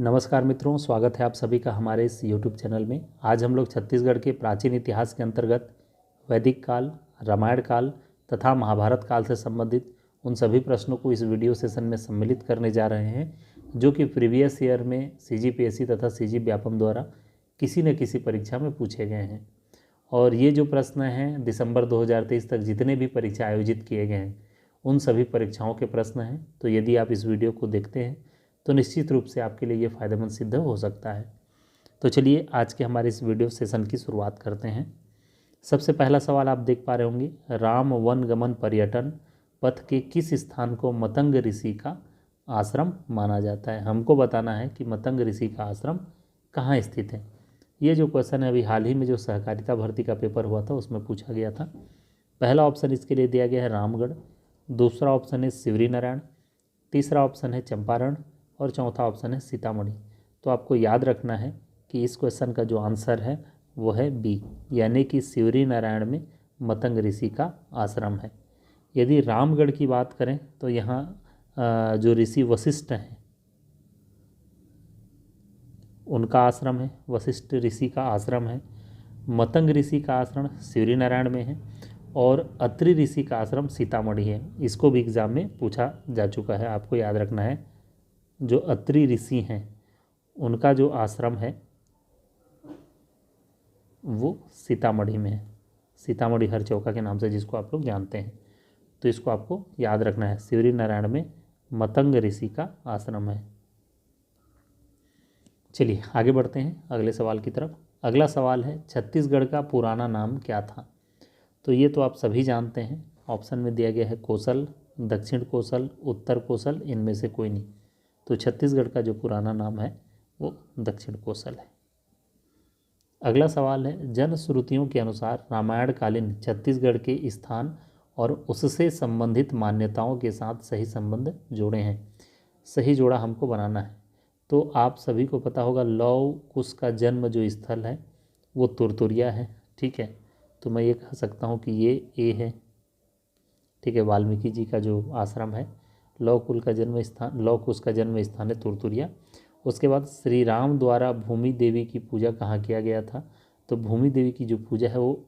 नमस्कार मित्रों, स्वागत है आप सभी का हमारे इस YouTube चैनल में। आज हम लोग छत्तीसगढ़ के प्राचीन इतिहास के अंतर्गत वैदिक काल, रामायण काल तथा महाभारत काल से संबंधित उन सभी प्रश्नों को इस वीडियो सेशन में सम्मिलित करने जा रहे हैं, जो कि प्रीवियस ईयर में CGPSC तथा CG व्यापम द्वारा किसी न किसी परीक्षा में पूछे गए हैं। और ये जो प्रश्न हैं दिसंबर 2023 तक जितने भी परीक्षा आयोजित किए गए हैं उन सभी परीक्षाओं के प्रश्न हैं। तो यदि आप इस वीडियो को देखते हैं तो निश्चित रूप से आपके लिए ये फ़ायदेमंद सिद्ध हो सकता है। तो चलिए आज के हमारे इस वीडियो सेशन की शुरुआत करते हैं। सबसे पहला सवाल आप देख पा रहे होंगे, राम वन गमन पर्यटन पथ के किस स्थान को मतंग ऋषि का आश्रम माना जाता है। हमको बताना है कि मतंग ऋषि का आश्रम कहाँ स्थित है। ये जो क्वेश्चन है अभी हाल ही में जो सहकारिता भर्ती का पेपर हुआ था उसमें पूछा गया था। पहला ऑप्शन इसके लिए दिया गया है रामगढ़, दूसरा ऑप्शन है शिवरी नारायण, तीसरा ऑप्शन है चंपारण और चौथा ऑप्शन है सीतामढ़ी। तो आपको याद रखना है कि इस क्वेश्चन का जो आंसर है वो है बी, यानी कि शिवरी नारायण में मतंग ऋषि का आश्रम है। यदि रामगढ़ की बात करें तो यहाँ जो ऋषि वशिष्ठ हैं उनका आश्रम है, वशिष्ठ ऋषि का आश्रम है। मतंग ऋषि का आश्रम शिवरी नारायण में है और अत्रि ऋषि का आश्रम सीतामढ़ी है। इसको भी एग्जाम में पूछा जा चुका है। आपको याद रखना है जो अत्रि ऋषि हैं उनका जो आश्रम है वो सीतामढ़ी में है, सीतामढ़ी हर चौका के नाम से जिसको आप लोग जानते हैं। तो इसको आपको याद रखना है, शिवरी नारायण में मतंग ऋषि का आश्रम है। चलिए आगे बढ़ते हैं अगले सवाल की तरफ। अगला सवाल है, छत्तीसगढ़ का पुराना नाम क्या था। तो ये तो आप सभी जानते हैं। ऑप्शन में दिया गया है कौशल, दक्षिण कौशल, उत्तर कौशल, इनमें से कोई नहीं। तो छत्तीसगढ़ का जो पुराना नाम है वो दक्षिण कौशल है। अगला सवाल है, जनश्रुतियों के अनुसार रामायण कालीन छत्तीसगढ़ के स्थान और उससे संबंधित मान्यताओं के साथ सही संबंध जोड़े हैं। सही जोड़ा हमको बनाना है। तो आप सभी को पता होगा लौह कुश का जन्म जो स्थल है वो तुरतुरिया है, ठीक है। तो मैं ये कह सकता हूँ कि ये ए है, ठीक है। वाल्मीकि जी का जो आश्रम है, लौह कुश का जन्म स्थान है तुरतुरिया। उसके बाद श्री राम द्वारा भूमि देवी की पूजा कहाँ किया गया था। तो भूमि देवी की जो पूजा है वो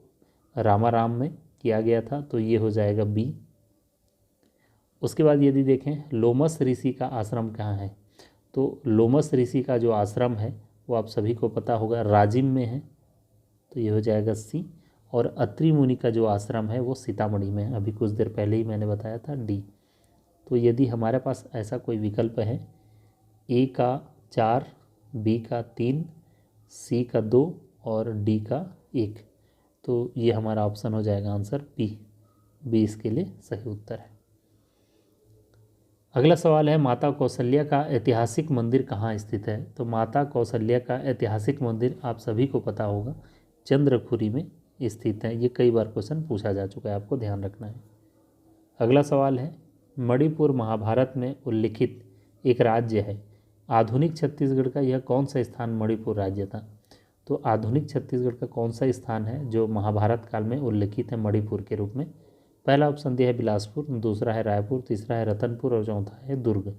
रामाराम में किया गया था, तो ये हो जाएगा बी। उसके बाद यदि देखें लोमस ऋषि का आश्रम कहाँ है, तो लोमस ऋषि का जो आश्रम है वो आप सभी को पता होगा राजिम में है, तो ये हो जाएगा सी। और अत्रि मुनि का जो आश्रम है वो सीतामढ़ी में है, अभी कुछ देर पहले ही मैंने बताया था, डी। तो यदि हमारे पास ऐसा कोई विकल्प है, ए का 4, बी का 3, सी का 2 और डी का 1, तो ये हमारा ऑप्शन हो जाएगा आंसर बी। बी इसके लिए सही उत्तर है। अगला सवाल है, माता कौशल्या का ऐतिहासिक मंदिर कहाँ स्थित है। तो माता कौशल्या का ऐतिहासिक मंदिर आप सभी को पता होगा चंद्रखुरी में स्थित है। ये कई बार क्वेश्चन पूछा जा चुका है, आपको ध्यान रखना है। अगला सवाल है, मणिपुर महाभारत में उल्लिखित एक राज्य है। आधुनिक छत्तीसगढ़ का यह कौन सा स्थान मणिपुर राज्य था। तो आधुनिक छत्तीसगढ़ का कौन सा स्थान है जो महाभारत काल में उल्लिखित है मणिपुर के रूप में। पहला ऑप्शन दिया है बिलासपुर, दूसरा है रायपुर, तीसरा है रतनपुर और चौथा है दुर्ग।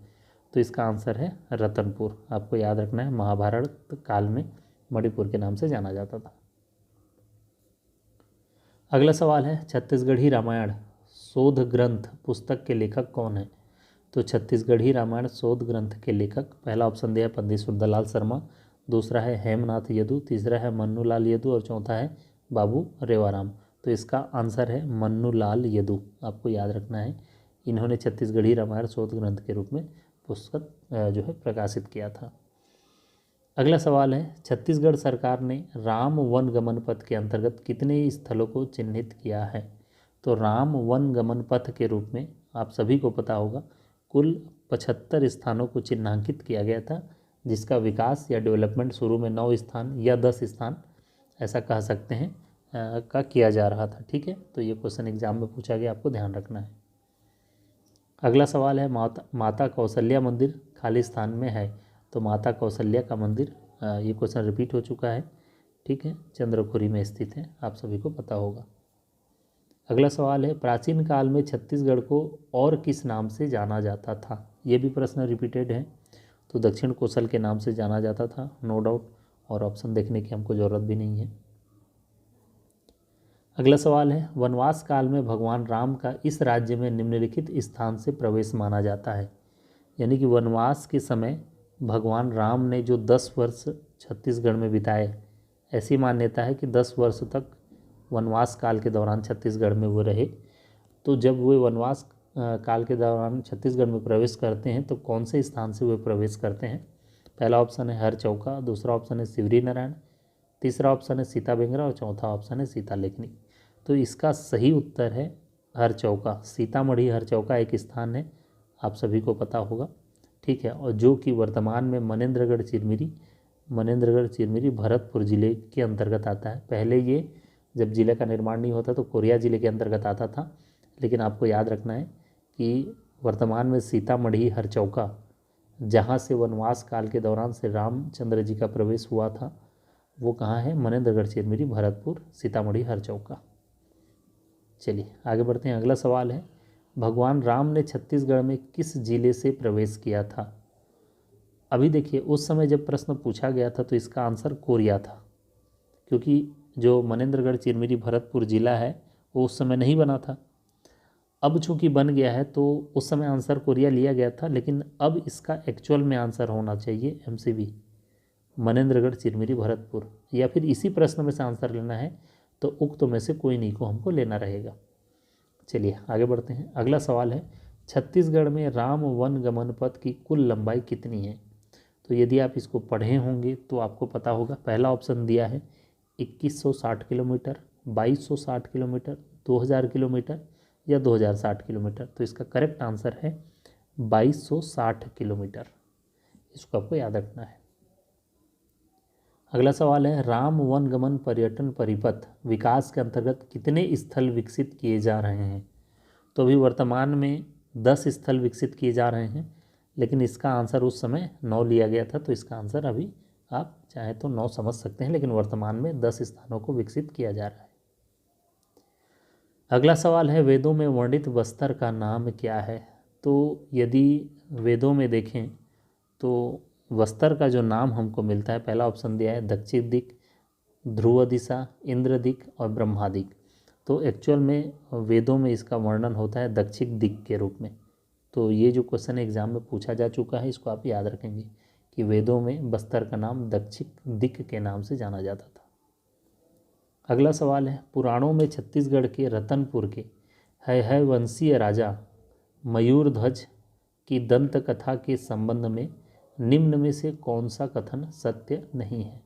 तो इसका आंसर है रतनपुर। आपको याद रखना है महाभारत काल में मणिपुर के नाम से जाना जाता था। अगला सवाल है, छत्तीसगढ़ी रामायण शोध ग्रंथ पुस्तक के लेखक कौन है। तो छत्तीसगढ़ी रामायण शोध ग्रंथ के लेखक, पहला ऑप्शन दिया है पंडित सुंदरलाल शर्मा, दूसरा है हेमनाथ यदु, तीसरा है मन्नूलाल यदु और चौथा है बाबू रेवाराम। तो इसका आंसर है मन्नूलाल यदु। आपको याद रखना है, इन्होंने छत्तीसगढ़ी रामायण शोध ग्रंथ के रूप में पुस्तक जो है प्रकाशित किया था। अगला सवाल है, छत्तीसगढ़ सरकार ने राम वन गमन पथ के अंतर्गत कितने स्थलों को चिन्हित किया है। तो राम वन गमन पथ के रूप में आप सभी को पता होगा कुल 75 स्थानों को चिन्हांकित किया गया था, जिसका विकास या डेवलपमेंट शुरू में 9 स्थान या 10 स्थान ऐसा कह सकते हैं का किया जा रहा था, ठीक है। तो ये क्वेश्चन एग्जाम में पूछा गया, आपको ध्यान रखना है। अगला सवाल है, माता कौशल्या मंदिर खाली स्थान में है। तो माता कौशल्या का मंदिर, ये क्वेश्चन रिपीट हो चुका है, ठीक है, चंद्रखुरी में स्थित है, आप सभी को पता होगा। अगला सवाल है, प्राचीन काल में छत्तीसगढ़ को और किस नाम से जाना जाता था। ये भी प्रश्न रिपीटेड है। तो दक्षिण कोसल के नाम से जाना जाता था, नो डाउट, और ऑप्शन देखने की हमको ज़रूरत भी नहीं है। अगला सवाल है, वनवास काल में भगवान राम का इस राज्य में निम्नलिखित स्थान से प्रवेश माना जाता है। यानी कि वनवास के समय भगवान राम ने जो 10 वर्ष छत्तीसगढ़ में बिताए, ऐसी मान्यता है कि 10 वर्ष तक वनवास काल के दौरान छत्तीसगढ़ में वो रहे। तो जब वे वनवास काल के दौरान छत्तीसगढ़ में प्रवेश करते हैं तो कौन से स्थान से वे प्रवेश करते हैं? पहला ऑप्शन है हर चौका, दूसरा ऑप्शन है सिवरी नारायण, तीसरा ऑप्शन है सीता बेंगरा और चौथा ऑप्शन है सीता लेखनी। तो इसका सही उत्तर है हर चौका। सीतामढ़ी हर चौका एक स्थान है, आप सभी को पता होगा, ठीक है, और जो कि वर्तमान में मनेंद्रगढ़ चिरमिरी भरतपुर जिले के अंतर्गत आता है। पहले ये जब जिले का निर्माण नहीं होता तो कोरिया जिले के अंतर्गत आता था, लेकिन आपको याद रखना है कि वर्तमान में सीतामढ़ी हर चौका, जहाँ से वनवास काल के दौरान से रामचंद्र जी का प्रवेश हुआ था, वो कहाँ है? मनेंद्रगढ़ चिरमिरी भरतपुर सीतामढ़ी हर चौका। चलिए आगे बढ़ते हैं। अगला सवाल है, भगवान राम ने छत्तीसगढ़ में किस जिले से प्रवेश किया था? अभी देखिए, उस समय जब प्रश्न पूछा गया था तो इसका आंसर कोरिया था, क्योंकि जो मनेंद्रगढ़ चिरमिरी भरतपुर जिला है वो उस समय नहीं बना था। अब चूंकि बन गया है तो उस समय आंसर कोरिया लिया गया था, लेकिन अब इसका एक्चुअल में आंसर होना चाहिए MCB, मनेंद्रगढ़ चिरमिरी भरतपुर, या फिर इसी प्रश्न में से आंसर लेना है तो उक्त में से कोई नहीं को हमको लेना रहेगा। चलिए आगे बढ़ते हैं। अगला सवाल है, छत्तीसगढ़ में राम वन गमन पथ की कुल लंबाई कितनी है? तो यदि आप इसको पढ़े होंगे तो आपको पता होगा। पहला ऑप्शन दिया है 2160 किलोमीटर, 2260 किलोमीटर, 2000 किलोमीटर या 2060 किलोमीटर। तो इसका करेक्ट आंसर है 2260 किलोमीटर। इसको आपको याद रखना है। अगला सवाल है, राम वनगमन पर्यटन परिपथ विकास के अंतर्गत कितने स्थल विकसित किए जा रहे हैं? तो अभी वर्तमान में 10 स्थल विकसित किए जा रहे हैं, लेकिन इसका आंसर उस समय 9 लिया गया था, तो इसका आंसर अभी आप चाहे तो 9 समझ सकते हैं, लेकिन वर्तमान में 10 स्थानों को विकसित किया जा रहा है। अगला सवाल है, वेदों में वर्णित बस्तर का नाम क्या है? तो यदि वेदों में देखें तो बस्तर का जो नाम हमको मिलता है, पहला ऑप्शन दिया है दक्षिण दिक, ध्रुव दिशा, इंद्र दिक और ब्रह्मा दिक। तो एक्चुअल में वेदों में इसका वर्णन होता है दक्षिण दिक के रूप में। तो ये जो क्वेश्चन एग्जाम में पूछा जा चुका है, इसको आप याद रखेंगे कि वेदों में बस्तर का नाम दक्षिण दिक के नाम से जाना जाता था। अगला सवाल है, पुराणों में छत्तीसगढ़ के रतनपुर के है वंशीय राजा मयूरध्वज की दंत कथा के संबंध में निम्न में से कौन सा कथन सत्य नहीं है?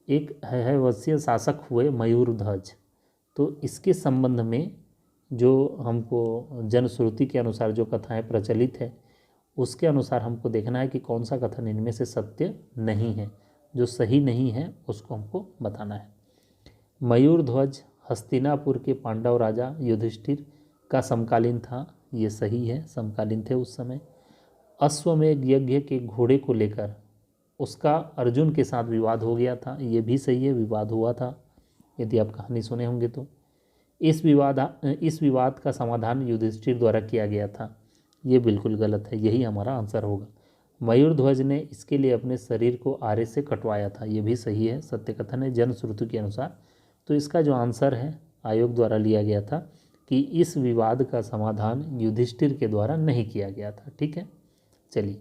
एक है वंशीय शासक हुए मयूरध्वज, तो इसके संबंध में जो हमको जनश्रुति के अनुसार जो कथाएं प्रचलित है, उसके अनुसार हमको देखना है कि कौन सा कथन इनमें से सत्य नहीं है। जो सही नहीं है उसको हमको बताना है। मयूरध्वज हस्तिनापुर के पांडव राजा युधिष्ठिर का समकालीन था, ये सही है, समकालीन थे उस समय। अश्वमेध यज्ञ के घोड़े को लेकर उसका अर्जुन के साथ विवाद हो गया था, ये भी सही है, विवाद हुआ था, यदि आप कहानी सुने होंगे तो। इस विवाद का समाधान युधिष्ठिर द्वारा किया गया था, ये बिल्कुल गलत है, यही हमारा आंसर होगा। मयूरध्वज ने इसके लिए अपने शरीर को आरे से कटवाया था, ये भी सही है, सत्य कथन है जनश्रुति के अनुसार। तो इसका जो आंसर है आयोग द्वारा लिया गया था कि इस विवाद का समाधान युधिष्ठिर के द्वारा नहीं किया गया था। ठीक है, चलिए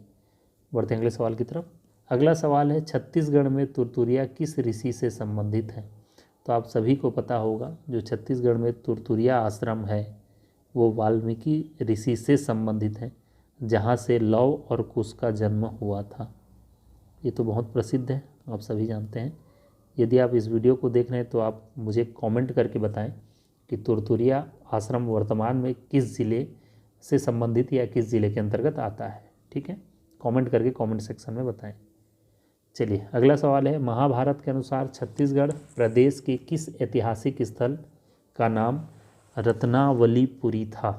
बढ़ते हैं अगले सवाल की तरफ। अगला सवाल है, छत्तीसगढ़ में तुरतुरिया किस ऋषि से संबंधित है? तो आप सभी को पता होगा, जो छत्तीसगढ़ में तुरतुरिया आश्रम है वो वाल्मीकि ऋषि से संबंधित है, जहाँ से लव और कुश का जन्म हुआ था। ये तो बहुत प्रसिद्ध है, आप सभी जानते हैं। यदि आप इस वीडियो को देख रहे हैं तो आप मुझे कमेंट करके बताएं कि तुरतुरिया आश्रम वर्तमान में किस ज़िले से संबंधित या किस ज़िले के अंतर्गत आता है। ठीक है, कमेंट करके कमेंट सेक्शन में बताएं। चलिए अगला सवाल है, महाभारत के अनुसार छत्तीसगढ़ प्रदेश के किस ऐतिहासिक स्थल का नाम रत्नावलीपुरी था?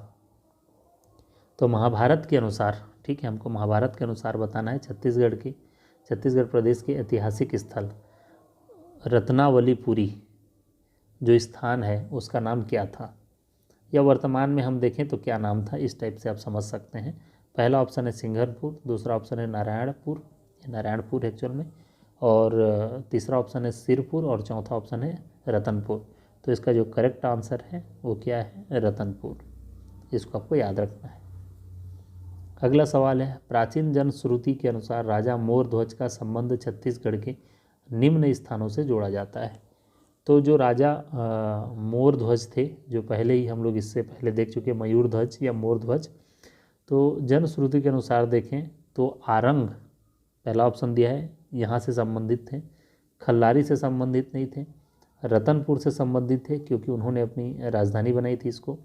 तो महाभारत के अनुसार, ठीक है, हमको महाभारत के अनुसार बताना है छत्तीसगढ़ प्रदेश के ऐतिहासिक स्थल रत्नावलीपुरी जो स्थान है उसका नाम क्या था, या वर्तमान में हम देखें तो क्या नाम था, इस टाइप से आप समझ सकते हैं। पहला ऑप्शन है सिंघरपुर, दूसरा ऑप्शन है नारायणपुर, ये नारायणपुर एक्चुअल में, और तीसरा ऑप्शन है सिरपुर, और चौथा ऑप्शन है रतनपुर। तो इसका जो करेक्ट आंसर है वो क्या है, रतनपुर। इसको आपको याद रखना है। अगला सवाल है, प्राचीन जनश्रुति के अनुसार राजा मोरध्वज का संबंध छत्तीसगढ़ के निम्न स्थानों से जोड़ा जाता है। तो जो राजा मोरध्वज थे, जो पहले ही हम लोग इससे पहले देख चुके मयूरध्वज या मोरध्वज, तो जनश्रुति के अनुसार देखें तो आरंग पहला ऑप्शन दिया है, यहाँ से संबंधित थे। खल्लारी से संबंधित नहीं थे। रतनपुर से संबंधित थे क्योंकि उन्होंने अपनी राजधानी बनाई थी इसको,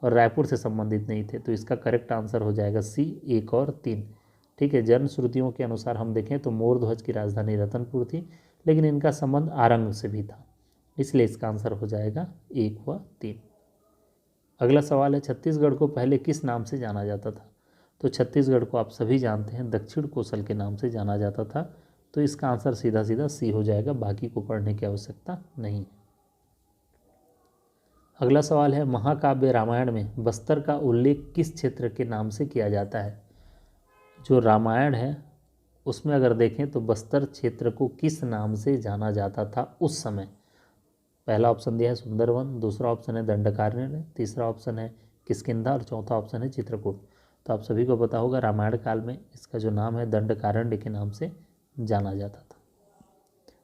और रायपुर से संबंधित नहीं थे। तो इसका करेक्ट आंसर हो जाएगा सी, 1 और 3। ठीक है, जनश्रुतियों के अनुसार हम देखें तो मोरध्वज की राजधानी रतनपुर थी, लेकिन इनका संबंध आरंग से भी था, इसलिए इसका आंसर हो जाएगा 1 व 3। अगला सवाल है, छत्तीसगढ़ को पहले किस नाम से जाना जाता था। तो छत्तीसगढ़ को आप सभी जानते हैं दक्षिण कोसल के नाम से जाना जाता था। तो इसका आंसर सीधा सीधा सी हो जाएगा, बाकी को पढ़ने की आवश्यकता नहीं है। अगला सवाल है, महाकाव्य रामायण में बस्तर का उल्लेख किस क्षेत्र के नाम से किया जाता है। जो रामायण है उसमें अगर देखें तो बस्तर क्षेत्र को किस नाम से जाना जाता था उस समय। पहला ऑप्शन दिया है सुंदरवन, दूसरा ऑप्शन है दंडकारण्य, तीसरा ऑप्शन है किष्किंधा, और चौथा ऑप्शन है चित्रकूट। तो आप सभी को पता होगा रामायण काल में इसका जो नाम है दंडकारण्य के नाम से जाना जाता था।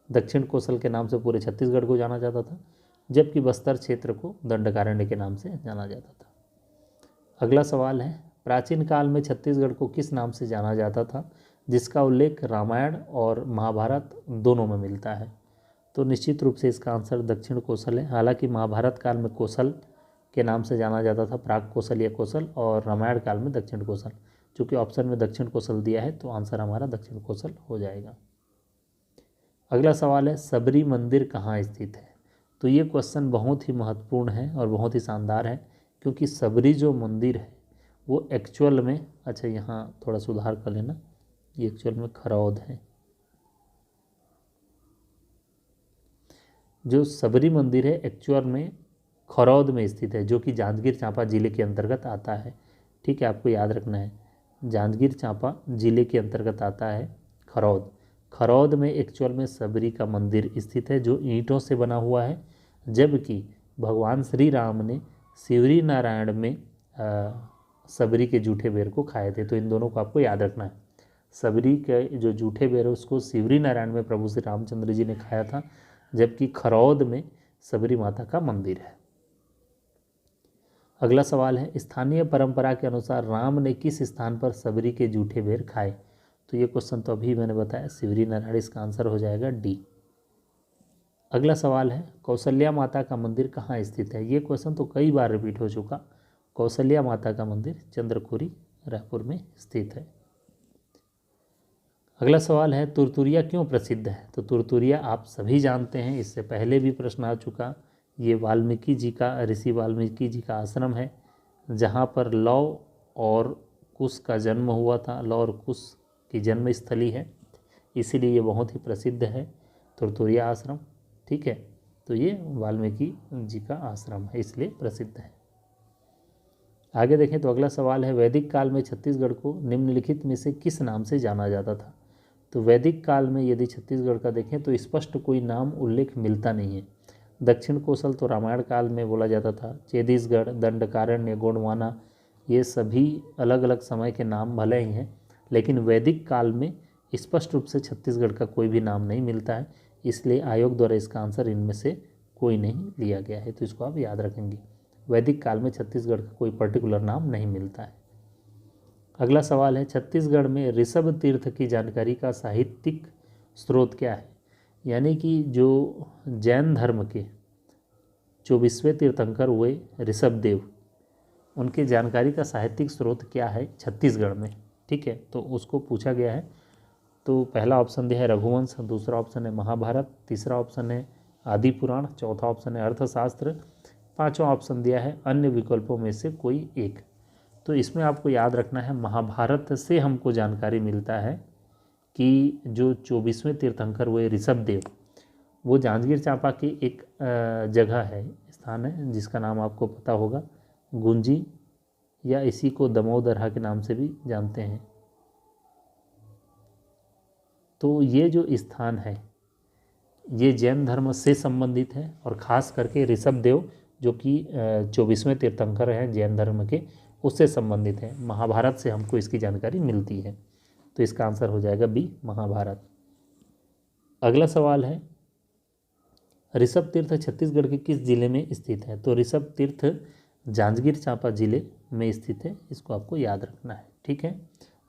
दक्षिण कोसल के नाम से पूरे छत्तीसगढ़ को जाना जाता था, जबकि बस्तर क्षेत्र को दंडकारण्य के नाम से जाना जाता था। अगला सवाल है, प्राचीन काल में छत्तीसगढ़ को किस नाम से जाना जाता था जिसका उल्लेख रामायण और महाभारत दोनों में मिलता है। तो निश्चित रूप से इसका आंसर दक्षिण कोसल है। हालांकि महाभारत काल में कोसल के नाम से जाना जाता था, प्राग कोसल या कोसल, और रामायण काल में दक्षिण कोसल। चूँकि ऑप्शन में दक्षिण कोसल दिया है तो आंसर हमारा दक्षिण कोसल हो जाएगा। अगला सवाल है, सबरी मंदिर कहाँ स्थित है। तो ये क्वेश्चन बहुत ही महत्वपूर्ण है और बहुत ही शानदार है, क्योंकि सबरी जो मंदिर है वो एक्चुअल में, अच्छा यहाँ थोड़ा सुधार कर लेना, ये एक्चुअल में खरौद है। जो सबरी मंदिर है एक्चुअल में खरौद में स्थित है, जो कि जांजगीर चांपा जिले के अंतर्गत आता है। ठीक है, आपको याद रखना है, जांजगीर चांपा जिले के अंतर्गत आता है खरौद। खरौद में एक्चुअल में सबरी का मंदिर स्थित है, जो ईंटों से बना हुआ है, जबकि भगवान श्री राम ने शिवरी नारायण में सबरी के जूठे बेर को खाए थे। तो इन दोनों को आपको याद रखना है। सबरी के जो जूठे बेर है उसको शिवरी नारायण में प्रभु श्री रामचंद्र जी ने खाया था, जबकि खरौद में सबरी माता का मंदिर है। अगला सवाल है, स्थानीय परंपरा के अनुसार राम ने किस स्थान पर सबरी के जूठे बेर खाए। तो ये क्वेश्चन तो अभी मैंने बताया शिवरी नारायण, इसका आंसर हो जाएगा डी। अगला सवाल है, कौशल्या माता का मंदिर कहाँ स्थित है। ये क्वेश्चन तो कई बार रिपीट हो चुका। कौशल्या माता का मंदिर चंद्रखुरी रायपुर में स्थित है। अगला सवाल है, तुरतुरिया क्यों प्रसिद्ध है। तो तुरतुरिया आप सभी जानते हैं, इससे पहले भी प्रश्न आ चुका। ये वाल्मीकि जी का, ऋषि वाल्मीकि जी का आश्रम है, जहाँ पर लौ और कुश का जन्म हुआ था। लौ और कुश की जन्म स्थली है, इसीलिए ये बहुत ही प्रसिद्ध है तुरतुरिया आश्रम। ठीक है, तो ये वाल्मीकि जी का आश्रम है, इसलिए प्रसिद्ध है। आगे देखें तो अगला सवाल है, वैदिक काल में छत्तीसगढ़ को निम्नलिखित में से किस नाम से जाना जाता था। तो वैदिक काल में यदि छत्तीसगढ़ का देखें तो स्पष्ट कोई नाम उल्लेख मिलता नहीं है। दक्षिण कोसल तो रामायण काल में बोला जाता था, छत्तीसगढ़, दंडकारण्य, गोंडवाना, ये सभी अलग अलग समय के नाम भले ही हैं, लेकिन वैदिक काल में स्पष्ट रूप से छत्तीसगढ़ का कोई भी नाम नहीं मिलता है, इसलिए आयोग द्वारा इसका आंसर इनमें से कोई नहीं लिया गया है। तो इसको आप याद रखेंगे, वैदिक काल में छत्तीसगढ़ का कोई पर्टिकुलर नाम नहीं मिलता है। अगला सवाल है, छत्तीसगढ़ में ऋषभ तीर्थ की जानकारी का साहित्यिक स्रोत क्या है। यानी कि जो जैन धर्म के 24वें तीर्थंकर हुए ऋषभ देव, उनकी जानकारी का साहित्यिक स्रोत क्या है छत्तीसगढ़ में। ठीक है, तो उसको पूछा गया है। तो पहला ऑप्शन दिया है रघुवंश, दूसरा ऑप्शन है महाभारत, तीसरा ऑप्शन है आदि पुराण, चौथा ऑप्शन है अर्थशास्त्र, पांचवा ऑप्शन दिया है अन्य विकल्पों में से कोई एक। तो इसमें आपको याद रखना है, महाभारत से हमको जानकारी मिलता है कि जो 24वें तीर्थंकर हुए ऋषभ देव, वो जांजगीर चांपा की एक जगह है, स्थान है, जिसका नाम आपको पता होगा, गुंजी, या इसी को दमोदरहा के नाम से भी जानते हैं। तो ये जो स्थान है ये जैन धर्म से संबंधित है और ख़ास करके ऋषभदेव जो कि 24वें तीर्थंकर हैं जैन धर्म के, उससे संबंधित है। महाभारत से हमको इसकी जानकारी मिलती है, तो इसका आंसर हो जाएगा बी, महाभारत। अगला सवाल है ऋषभ तीर्थ छत्तीसगढ़ के किस जिले में स्थित है? तो ऋषभ तीर्थ जांजगीर चांपा जिले में स्थित है, इसको आपको याद रखना है। ठीक है,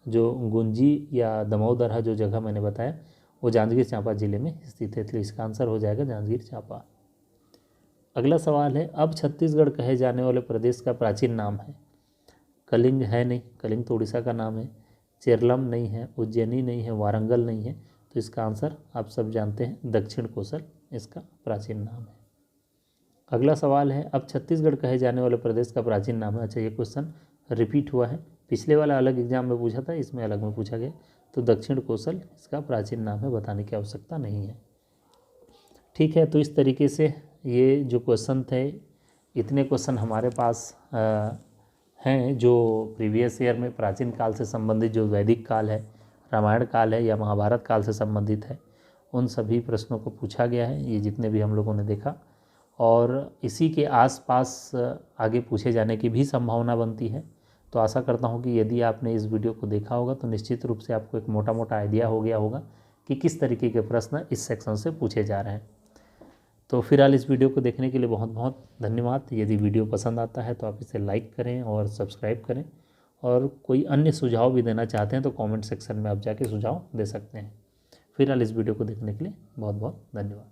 जो गुंजी या दमोदरहा जो जगह मैंने बताया वो जांजगीर चांपा जिले में स्थित है, तो इसका आंसर हो जाएगा जांजगीर चांपा। अगला सवाल है अब छत्तीसगढ़ कहे जाने वाले प्रदेश का प्राचीन नाम है? कलिंग है नहीं, कलिंग तो उड़ीसा का नाम है। चेरलम नहीं है, उज्जैनी नहीं है, वारंगल नहीं है, तो इसका आंसर आप सब जानते हैं दक्षिण कोसल इसका प्राचीन नाम है। अगला सवाल है अब छत्तीसगढ़ कहे जाने वाले प्रदेश का प्राचीन नाम है। अच्छा, ये क्वेश्चन रिपीट हुआ है, पिछले वाला अलग एग्जाम में पूछा था, इसमें अलग में पूछा गया, तो दक्षिण कोसल इसका प्राचीन नाम है, बताने की आवश्यकता नहीं है। ठीक है, तो इस तरीके से ये जो क्वेश्चन थे, इतने क्वेश्चन हमारे पास हैं जो प्रीवियस ईयर में प्राचीन काल से संबंधित, जो वैदिक काल है, रामायण काल है या महाभारत काल से संबंधित है, उन सभी प्रश्नों को पूछा गया है, ये जितने भी हम लोगों ने देखा। और इसी के आसपास आगे पूछे जाने की भी संभावना बनती है। तो आशा करता हूँ कि यदि आपने इस वीडियो को देखा होगा तो निश्चित रूप से आपको एक मोटा मोटा आइडिया हो गया होगा कि किस तरीके के प्रश्न इस सेक्शन से पूछे जा रहे हैं। तो फिलहाल इस वीडियो को देखने के लिए बहुत बहुत धन्यवाद। यदि वीडियो पसंद आता है तो आप इसे लाइक करें और सब्सक्राइब करें, और कोई अन्य सुझाव भी देना चाहते हैं तो कमेंट सेक्शन में आप जाके सुझाव दे सकते हैं। फिलहाल इस वीडियो को देखने के लिए बहुत बहुत धन्यवाद।